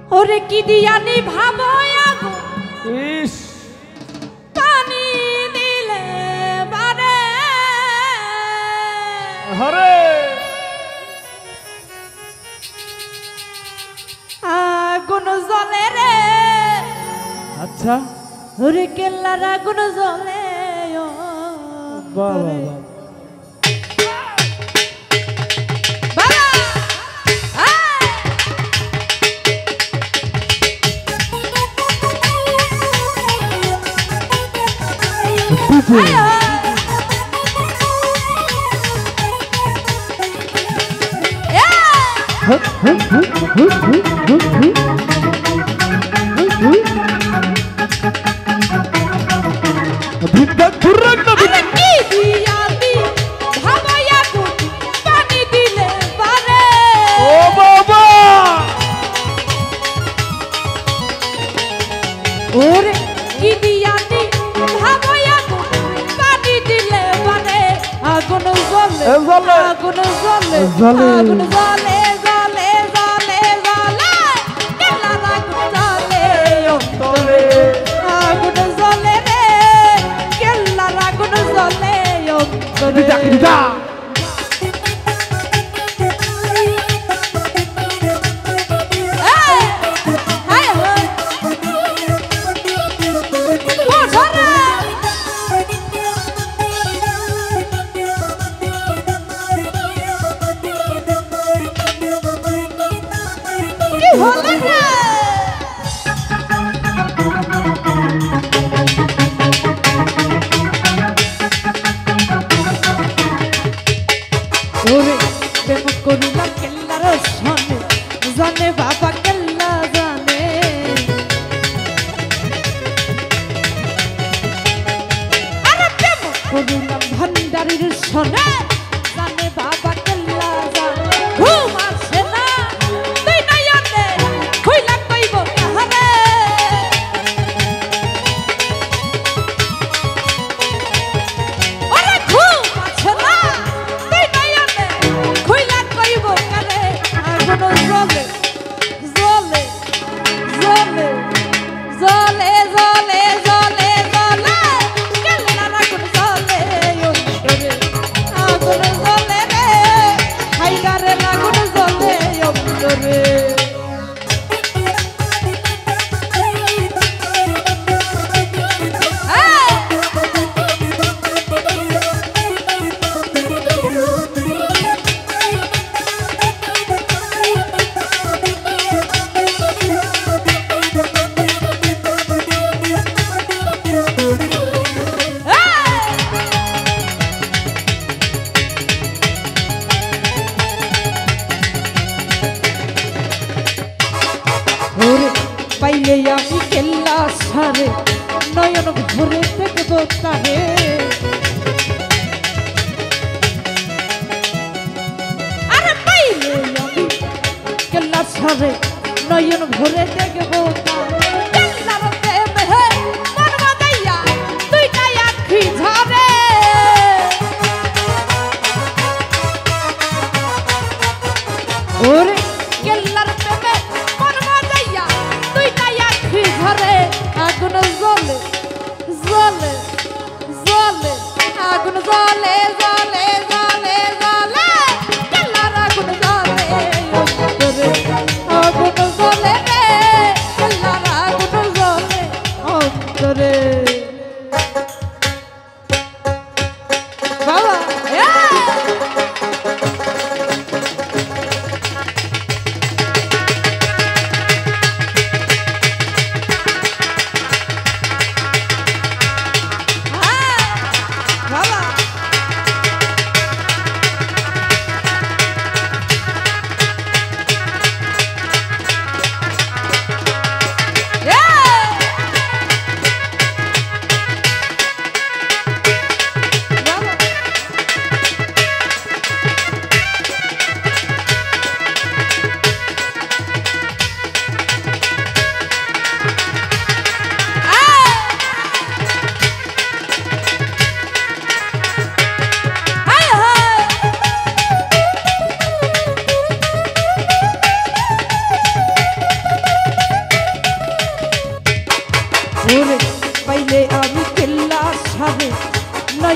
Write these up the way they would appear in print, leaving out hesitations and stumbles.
ওরে কি দিয়ানি ভাবো আগুন ইস পানি দিলে বারে হরে আগুন জ্বলে রে। আচ্ছা ওরে কেল্লার আগুন জ্বলে বাহ বাহ বাহ ওরে কি দিয়ানি ভাবয়া পানি দিলে বারে আগুন জ্বলে আগুন জ্বলে আগুন জ্বলে জ্বলে জ্বলে জ্বলে কেল্লার আগুন জ্বলে অন্তরে আগুন জ্বলে রে কেল্লার আগুন জ্বলে অন্তরে ওরে প্রেম করিলাম কেল্লার সনে জানে বাবা কেল্লা জানে আরে প্রেম করিলাম ভান্ডারির সনে জানে বাবা কেল্লা জানে ঘুম আসে না তুই নাই আনে কইলা কইব কাহারে ওরে ঘুম আসে না তুই নাই আনে কইলা কইব কারে আগুন জ্বলে জ্বলে জ্বলে জ্বলে জ্বলে জ্বলে জ্বলে কেল্লার আগুন জ্বলে অন্তরে আগুন জ্বলে রে হাইদারের আগুন জ্বলে অন্তরে পাইলে আমি কেল্লা সারে নয়ন ভরে দেখবো তারে আরে পাইলে আমি কেল্লা সারে নয়ন ভরে দেখবো তারে কেল্লার প্রেমে মন বাঁধাইয়া দুইটা আখি ঝরে ওরে কেল্লার প্রেমে ঘরে আগুন জ্বলে জ্বলে জ্বলে আগুন জ্বলে জ্বলে জ্বলে জ্বলে কেল্লার আগুন জ্বলে অন্তরে আগুন জ্বলে রে কেল্লার আগুন জ্বলে অন্তরে বাবা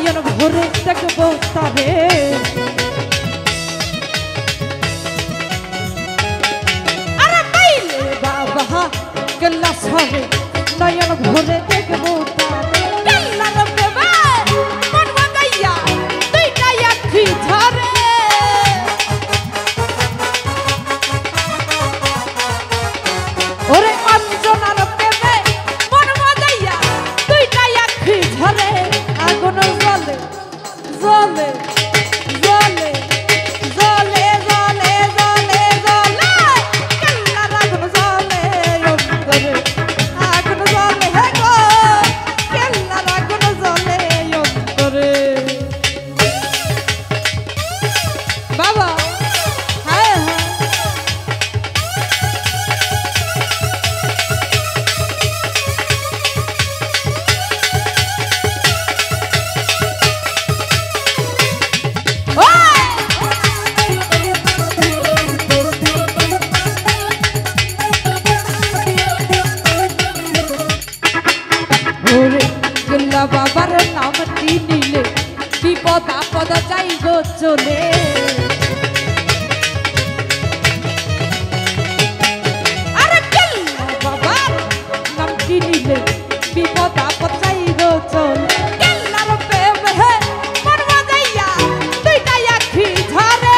নয়ন ভরে দেখবো তারে আরে পাইলে বাবা কেল্লা সরে নয়ন ভরে দেখবো তারে কেল্লার প্রেমে মন মাগাইয়া দুইটা আখি ঝরে ওরে অঞ্জনার প্রেমে মন মাগাইয়া দুইটা আখি ঝরে আগুন জ্বলে জ্বলে জ্বলে জ্বলে জ্বলে জ্বলে জ্বলে কেল্লার আগুন জ্বলে অন্তরে আগুন জ্বলে হে গো কেল্লার আগুন জ্বলে অন্তরে বাবা হায় হায় বাবার নামটি নিলে বিপদ আপদ যাইব চলে আরে কেল্লা বাবার নামটি নিলে বিপদ আপদ যাইব চলে কেল্লার প্রেমে মন মাগাইয়া দুইটা আখি ঝরে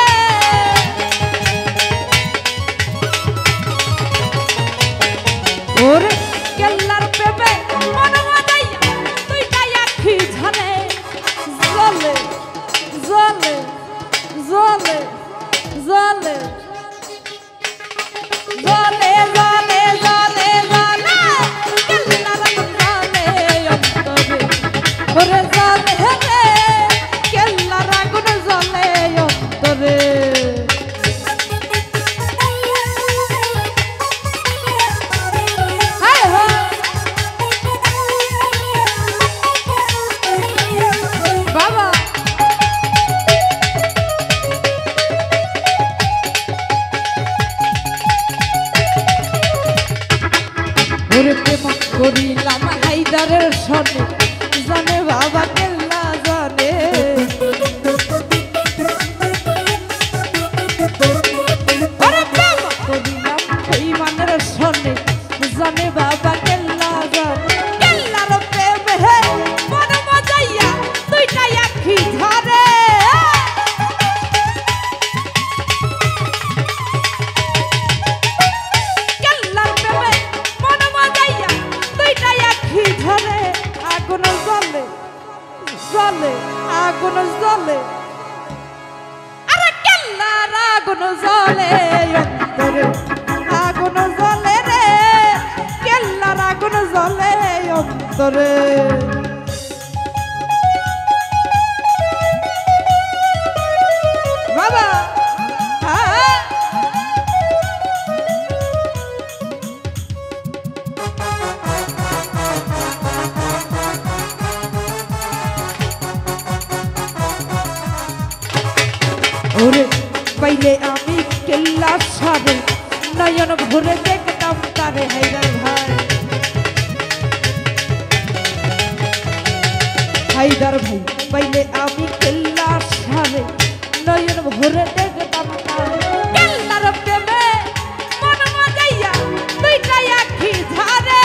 ওরে কেল্লার প্রেমে মন মাগাইয়া দুইটা আখি ঝরে জ্বলে জ্বলে জ্বলে জ্বলে জ্বলে জ্বলে জ্বলে জ্বলে কেল্লার আগুন জ্বলে অন্তরে ওরে জ্বলে রে কেল্লার আগুন জ্বলে অন্তরে হায় হায় বাবা ওরে প্রেম করিলাম হায়দারের সনে জানে বাবা কেল্লা জানে ওরে প্রেম করিলাম বেঈমানের সনে জানে বাবা কেল্লা জানে কেল্লার প্রেমে মন মাগাইয়া দুইটা আখি ঝরে কেল্লার প্রেমে মন মাগাইয়া দুইটা আখি ঝরে আগুন জ্বলে জ্বলে আগুন জ্বলে আরে কেল্লার আগুন জ্বলে অন্তরে আগুন জ্বলে রে কেল্লার আগুন জ্বলে অন্তরে বাবা হ্যাঁ ওরে পাইলে আমি কেল্লা সারে নয়ন ভরে দেখতাম তারে হায়দার ভাই হায়দার ভাই পাইলে আমি কেল্লা সারে নয়ন ভরে দেখতাম তারে কেল্লার প্রেমে মন মাগাইয়া দুইটা আখি ঝরে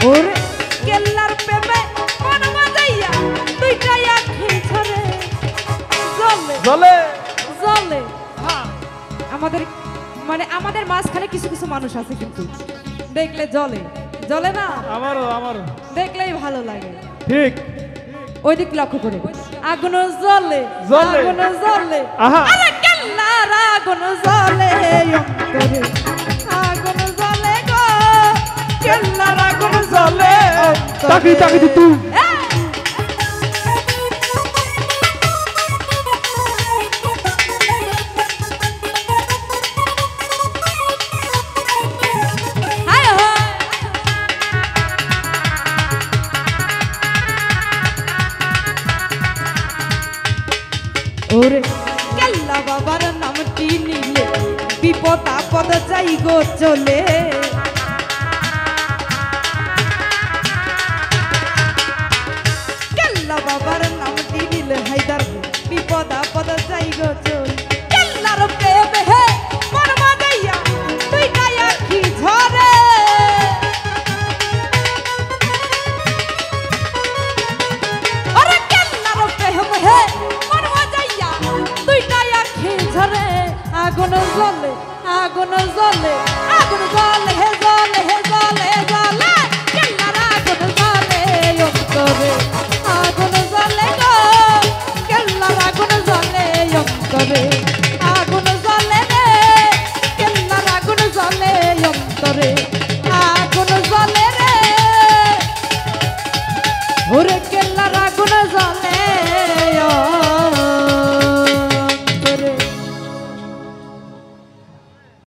ওরে কেল্লার প্রেমে মন মাগাইয়া দুইটা আখি ঝরে জ্বলে জ্বলে জ্বলে আমাদের মানে আমাদের মাঝখানে কিছু কিছু মানুষ আছে কিন্তু দেখলে জ্বলে জ্বলে না আমারও দেখলেই ভালো লাগে ঠিক ওই দিক লক্ষ্য করে আগুন জ্বলে জ্বলে। আগুন জ্বলে আহা। আরে কেল্লার আগুন জ্বলে অন্তরে আগুন জ্বলে গো কেল্লার আগুন জ্বলে তাকি তাকি তুই ওরে কেল্লা বাবার নামটি নিলে বিপদ আপদ যাই গো চলে নাই গো চল কেল্লার প্রেম হে মন বাজাইয়া তুই নাই আখি ঝরে আরে কেল্লার প্রেম হে মন বাজাইয়া তুই নাই আখি ঝরে আগুন জ্বলে আগুন জ্বলে আগুন জ্বলে হে জ্বলে হে জ্বলে জ্বলে কেল্লার আগুন জ্বলে অন্তরে